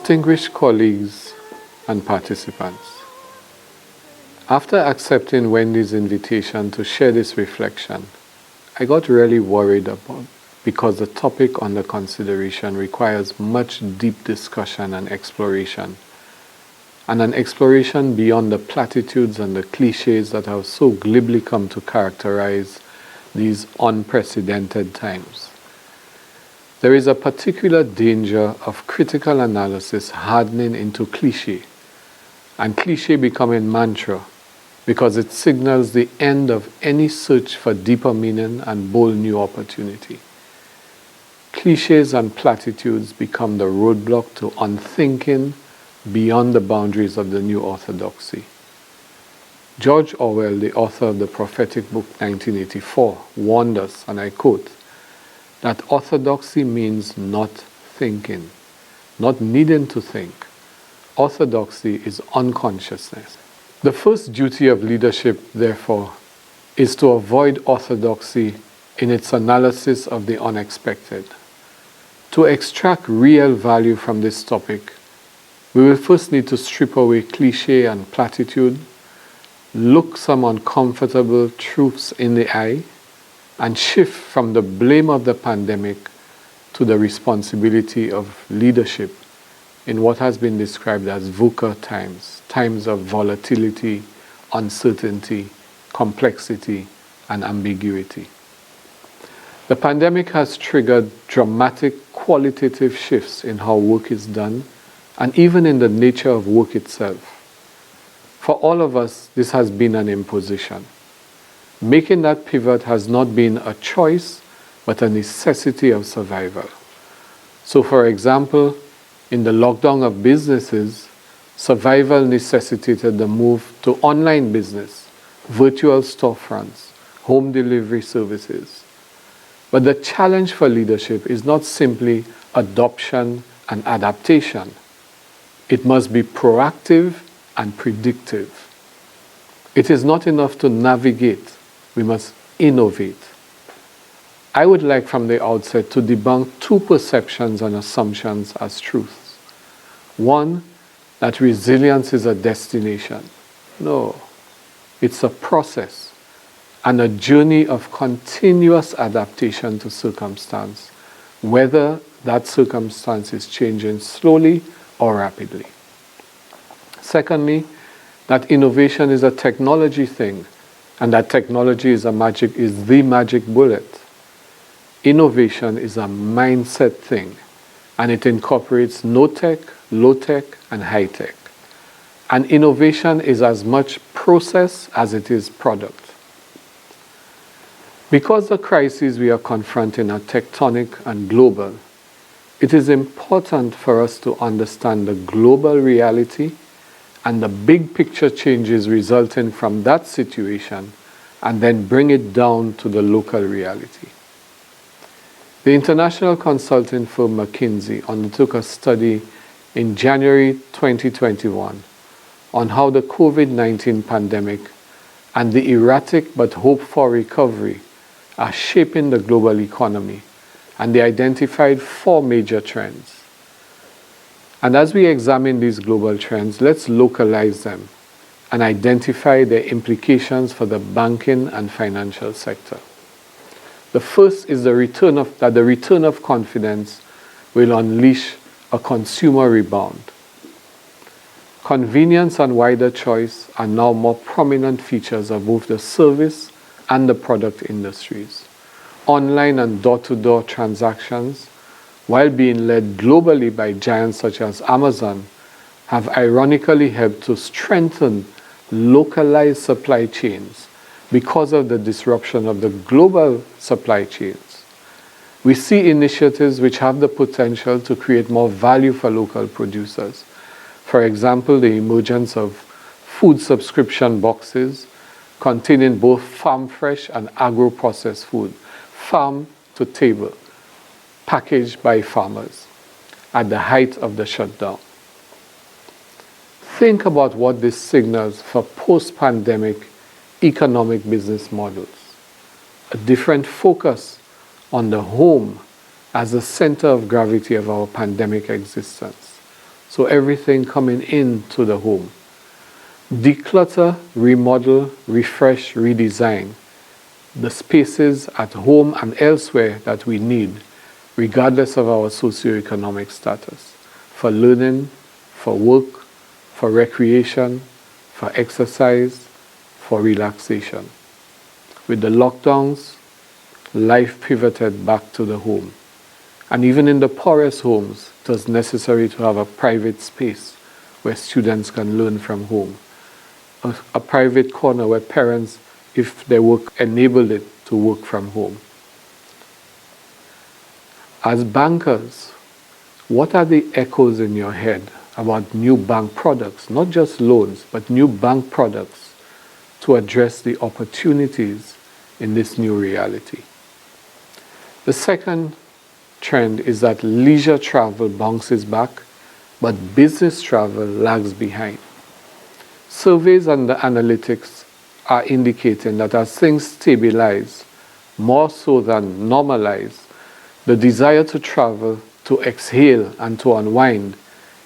Distinguished colleagues and participants, after accepting Wendy's invitation to share this reflection, I got really worried because the topic under consideration requires much deep discussion and exploration, and an exploration beyond the platitudes and the cliches that have so glibly come to characterize these unprecedented times. There is a particular danger of critical analysis hardening into cliché, and cliché becoming mantra because it signals the end of any search for deeper meaning and bold new opportunity. Clichés and platitudes become the roadblock to unthinking beyond the boundaries of the new orthodoxy. George Orwell, the author of the prophetic book 1984, warned us, and I quote, that orthodoxy means not thinking, not needing to think. Orthodoxy is unconsciousness. The first duty of leadership, therefore, is to avoid orthodoxy in its analysis of the unexpected. To extract real value from this topic, we will first need to strip away cliché and platitude, look some uncomfortable truths in the eye, and shift from the blame of the pandemic to the responsibility of leadership in what has been described as VUCA times, times of volatility, uncertainty, complexity, and ambiguity. The pandemic has triggered dramatic qualitative shifts in how work is done, and even in the nature of work itself. For all of us, this has been an imposition. Making that pivot has not been a choice, but a necessity of survival. So, for example, in the lockdown of businesses, survival necessitated the move to online business, virtual storefronts, home delivery services. But the challenge for leadership is not simply adoption and adaptation. It must be proactive and predictive. It is not enough to navigate. We must innovate. I would like from the outset to debunk two perceptions and assumptions as truths. One, that resilience is a destination. No, it's a process and a journey of continuous adaptation to circumstance, whether that circumstance is changing slowly or rapidly. Secondly, that innovation is a technology thing, and that technology is the magic bullet. Innovation is a mindset thing, and it incorporates no-tech, low-tech, and high-tech. And innovation is as much process as it is product. Because the crises we are confronting are tectonic and global, it is important for us to understand the global reality and the big picture changes resulting from that situation, and then bring it down to the local reality. The international consulting firm McKinsey undertook a study in January 2021 on how the COVID-19 pandemic and the erratic but hoped-for recovery are shaping the global economy, and they identified 4 major trends. And as we examine these global trends, let's localize them and identify their implications for the banking and financial sector. The first is the return of confidence will unleash a consumer rebound. Convenience and wider choice are now more prominent features of both the service and the product industries. Online and door-to-door transactions, while being led globally by giants such as Amazon, have ironically helped to strengthen localized supply chains because of the disruption of the global supply chains. We see initiatives which have the potential to create more value for local producers. For example, the emergence of food subscription boxes containing both farm fresh and agro-processed food, farm to table, packaged by farmers at the height of the shutdown. Think about what this signals for post-pandemic economic business models. A different focus on the home as the center of gravity of our pandemic existence. so everything coming into the home. Declutter, remodel, refresh, redesign the spaces at home and elsewhere that we need, regardless of our socioeconomic status, for learning, for work, for recreation, for exercise, for relaxation. With the lockdowns, life pivoted back to the home. And even in the poorest homes, it was necessary to have a private space where students can learn from home. A private corner where parents, if their work enabled it, to work from home. As bankers, what are the echoes in your head about new bank products, not just loans, but new bank products to address the opportunities in this new reality? The second trend is that leisure travel bounces back, but business travel lags behind. Surveys and the analytics are indicating that as things stabilize, more so than normalize, the desire to travel, to exhale and to unwind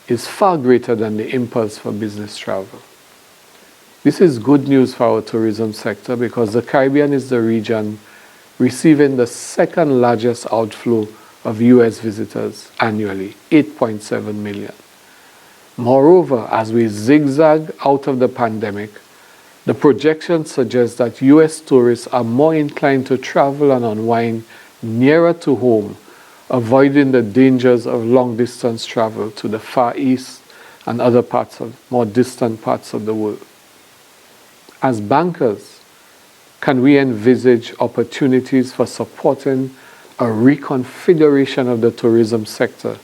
is far greater than the impulse for business travel. This is good news for our tourism sector because the Caribbean is the region receiving the second largest outflow of US visitors annually, 8.7 million. Moreover, as we zigzag out of the pandemic, the projections suggest that US tourists are more inclined to travel and unwind nearer to home, avoiding the dangers of long-distance travel to the Far East and other more distant parts of the world. As bankers, can we envisage opportunities for supporting a reconfiguration of the tourism sector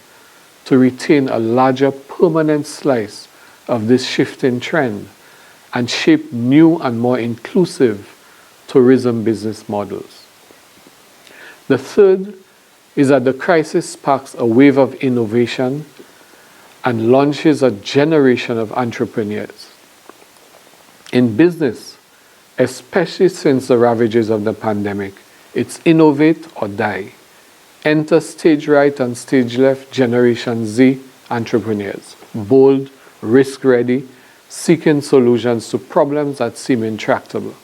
to retain a larger permanent slice of this shifting trend and shape new and more inclusive tourism business models? The third is that the crisis sparks a wave of innovation and launches a generation of entrepreneurs. In business, especially since the ravages of the pandemic, it's innovate or die. Enter stage right and stage left Generation Z entrepreneurs, bold, risk-ready, seeking solutions to problems that seem intractable.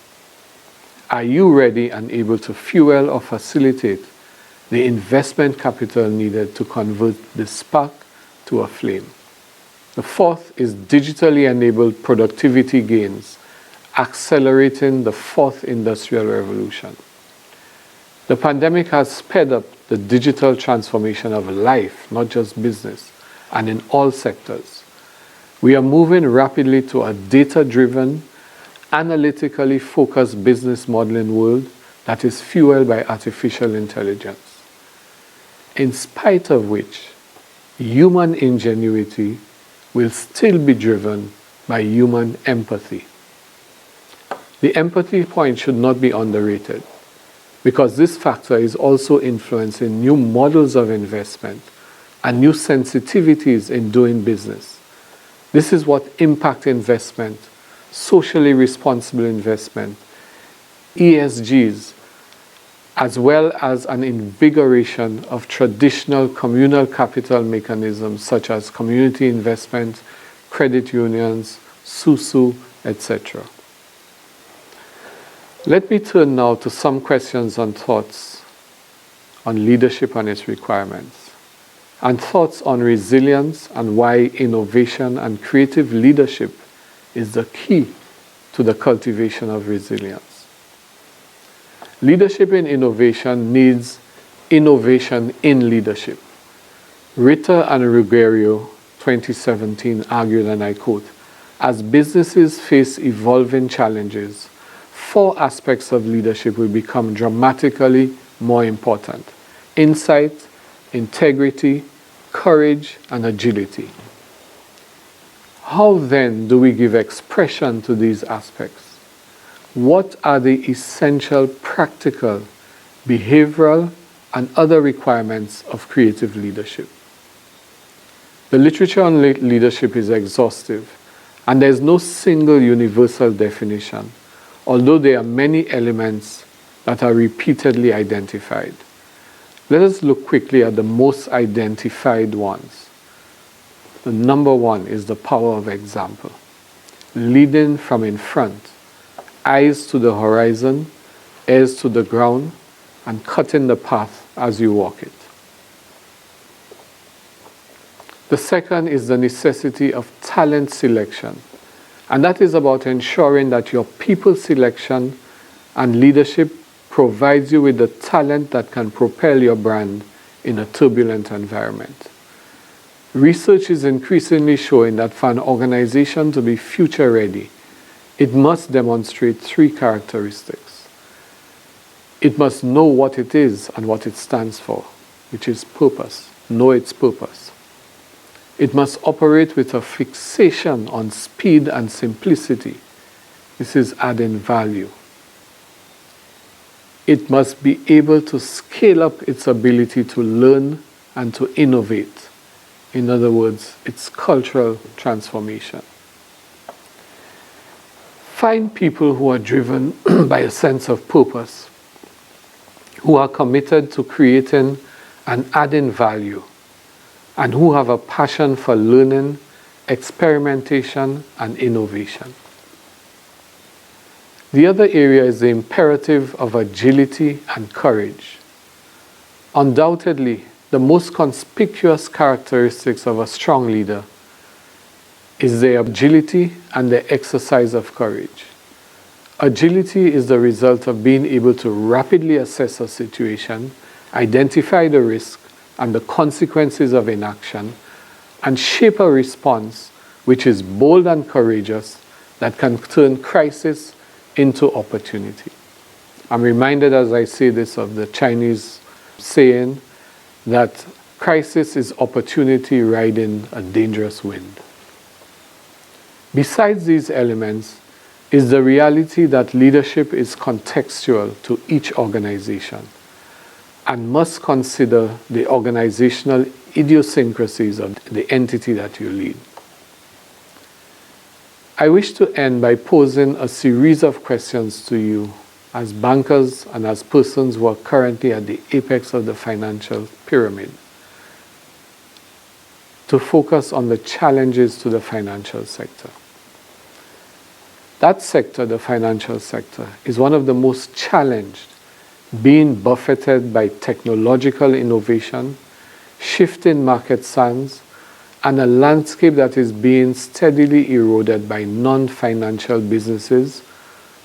Are you ready and able to fuel or facilitate the investment capital needed to convert this spark to a flame? The fourth is digitally enabled productivity gains, accelerating the fourth industrial revolution. The pandemic has sped up the digital transformation of life, not just business, and in all sectors. We are moving rapidly to a data-driven, analytically focused business modeling world that is fueled by artificial intelligence. In spite of which, human ingenuity will still be driven by human empathy. The empathy point should not be underrated, because this factor is also influencing new models of investment and new sensitivities in doing business. This is what impact investment, socially responsible investment, ESGs, as well as an invigoration of traditional communal capital mechanisms such as community investment, credit unions, SUSU, etc. Let me turn now to some questions and thoughts on leadership and its requirements, and thoughts on resilience and why innovation and creative leadership is the key to the cultivation of resilience. Leadership in innovation needs innovation in leadership. Ritter and Ruggiero, 2017, argued, and I quote, "As businesses face evolving challenges, four aspects of leadership will become dramatically more important: insight, integrity, courage, and agility." How then do we give expression to these aspects? What are the essential practical, behavioral, and other requirements of creative leadership? The literature on leadership is exhaustive, and there is no single universal definition, although there are many elements that are repeatedly identified. Let us look quickly at the most identified ones. the number one is the power of example. Leading from in front, eyes to the horizon, ears to the ground, and cutting the path as you walk it. The second is the necessity of talent selection. And that is about ensuring that your people selection and leadership provides you with the talent that can propel your brand in a turbulent environment. Research is increasingly showing that for an organization to be future ready, it must demonstrate three characteristics. It must know what it is and what it stands for, which is purpose. Know its purpose. It must operate with a fixation on speed and simplicity. This is adding value. It must be able to scale up its ability to learn and to innovate. In other words, its cultural transformation. Find people who are driven by a sense of purpose, who are committed to creating and adding value, and who have a passion for learning, experimentation, and innovation. The other area is the imperative of agility and courage. Undoubtedly, the most conspicuous characteristics of a strong leader is their agility and their exercise of courage. Agility is the result of being able to rapidly assess a situation, identify the risk and the consequences of inaction, and shape a response which is bold and courageous that can turn crisis into opportunity. I'm reminded as I say this of the Chinese saying that crisis is opportunity riding a dangerous wind. Besides these elements is the reality that leadership is contextual to each organization and must consider the organizational idiosyncrasies of the entity that you lead. I wish to end by posing a series of questions to you as bankers and as persons who are currently at the apex of the financial pyramid, to focus on the challenges to the financial sector. That sector, the financial sector, is one of the most challenged, being buffeted by technological innovation, shifting market sands, and a landscape that is being steadily eroded by non-financial businesses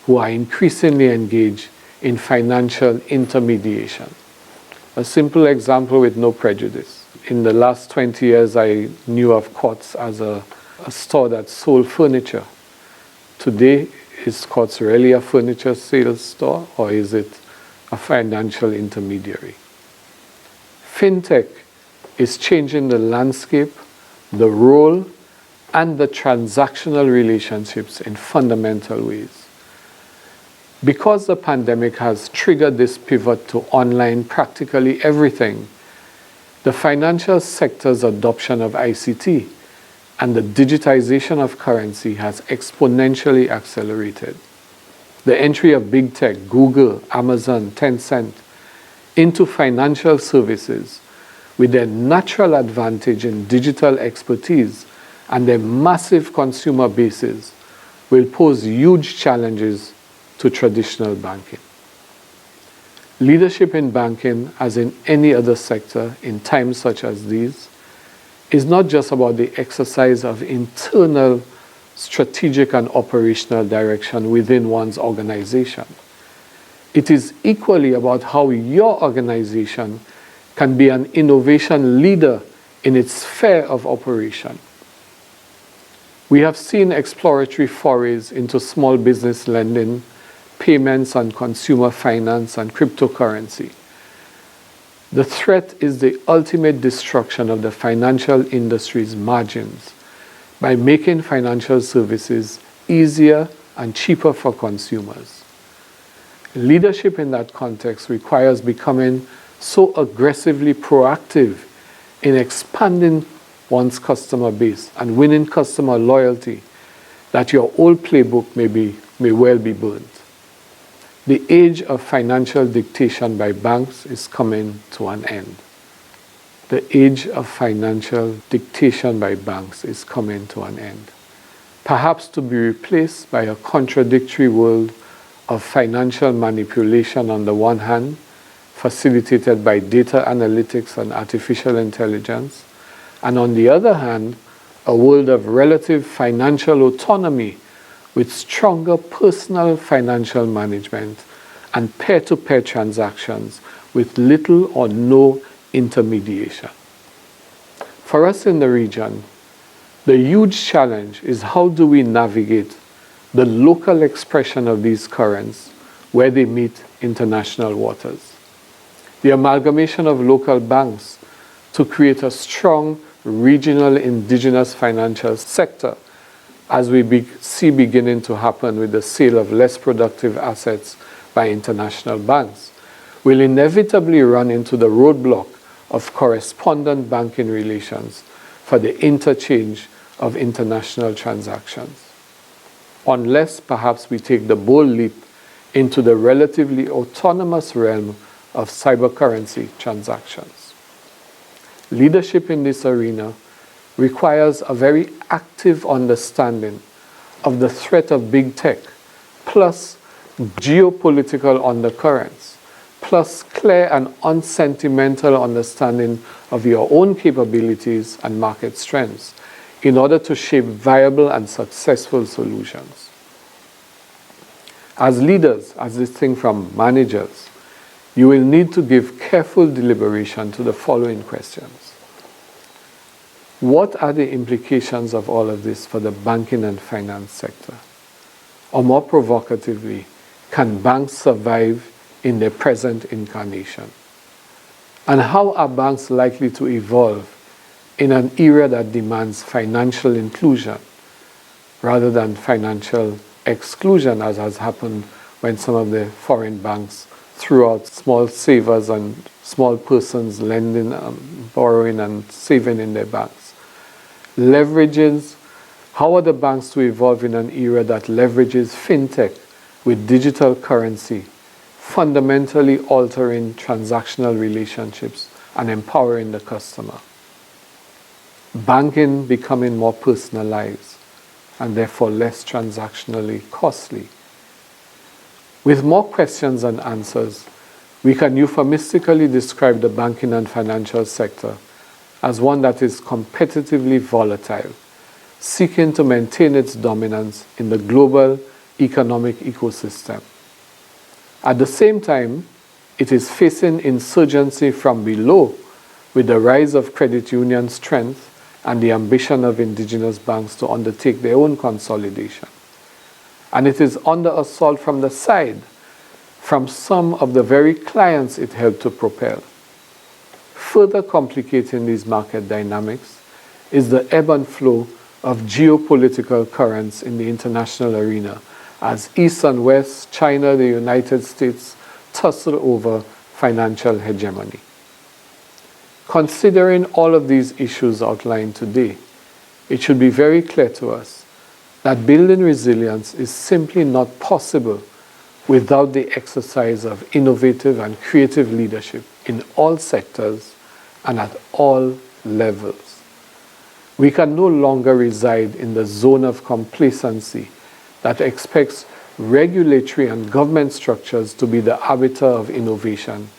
who are increasingly engaged in financial intermediation. A simple example with no prejudice. In the last 20 years, I knew of Courts as a store that sold furniture. Today, is Courts really a furniture sales store, or is it a financial intermediary? Fintech is changing the landscape, the role, and the transactional relationships in fundamental ways. Because the pandemic has triggered this pivot to online practically everything, the financial sector's adoption of ICT and the digitization of currency has exponentially accelerated. The entry of big tech, Google, Amazon, Tencent, into financial services with their natural advantage in digital expertise and their massive consumer bases will pose huge challenges to traditional banking. Leadership in banking, as in any other sector in times such as these, is not just about the exercise of internal strategic and operational direction within one's organization. It is equally about how your organization can be an innovation leader in its sphere of operation. We have seen exploratory forays into small business lending, payments and consumer finance and cryptocurrency. The threat is the ultimate destruction of the financial industry's margins by making financial services easier and cheaper for consumers. Leadership in that context requires becoming so aggressively proactive in expanding one's customer base and winning customer loyalty that your old playbook may well be burned. The age of financial dictation by banks is coming to an end. the age of financial dictation by banks is coming to an end, perhaps to be replaced by a contradictory world of financial manipulation on the one hand, facilitated by data analytics and artificial intelligence, and on the other hand, a world of relative financial autonomy with stronger personal financial management and peer-to-peer transactions with little or no intermediation. For us in the region, the huge challenge is how do we navigate the local expression of these currents where they meet international waters. The amalgamation of local banks to create a strong regional indigenous financial sector, as we see beginning to happen with the sale of less productive assets by international banks, will inevitably run into the roadblock of correspondent banking relations for the interchange of international transactions. Unless perhaps we take the bold leap into the relatively autonomous realm of cybercurrency transactions. Leadership in this arena requires a very active understanding of the threat of big tech, plus geopolitical undercurrents, plus clear and unsentimental understanding of your own capabilities and market strengths in order to shape viable and successful solutions. As leaders, as distinct from managers, you will need to give careful deliberation to the following questions. What are the implications of all of this for the banking and finance sector? Or more provocatively, can banks survive in their present incarnation? And how are banks likely to evolve in an era that demands financial inclusion rather than financial exclusion, as has happened when some of the foreign banks threw out small savers and small persons lending, borrowing and saving in their banks? How are the banks to evolve in an era that leverages fintech with digital currency, fundamentally altering transactional relationships and empowering the customer? Banking becoming more personalized and therefore less transactionally costly. With more questions than answers, we can euphemistically describe the banking and financial sector as one that is competitively volatile, seeking to maintain its dominance in the global economic ecosystem. At the same time, it is facing insurgency from below with the rise of credit union strength and the ambition of indigenous banks to undertake their own consolidation. And it is under assault from the side, from some of the very clients it helped to propel. Further complicating these market dynamics is the ebb and flow of geopolitical currents in the international arena as East and West, China, the United States tussle over financial hegemony. Considering all of these issues outlined today, it should be very clear to us that building resilience is simply not possible without the exercise of innovative and creative leadership in all sectors and at all levels. We can no longer reside in the zone of complacency that expects regulatory and government structures to be the arbiter of innovation,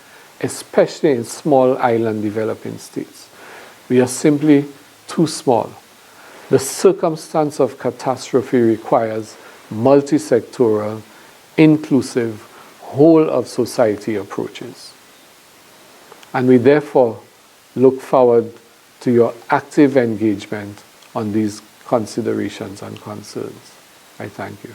especially in small island developing states. We are simply too small. The circumstance of catastrophe requires multi-sectoral, inclusive, whole of society approaches. And we therefore look forward to your active engagement on these considerations and concerns. I thank you.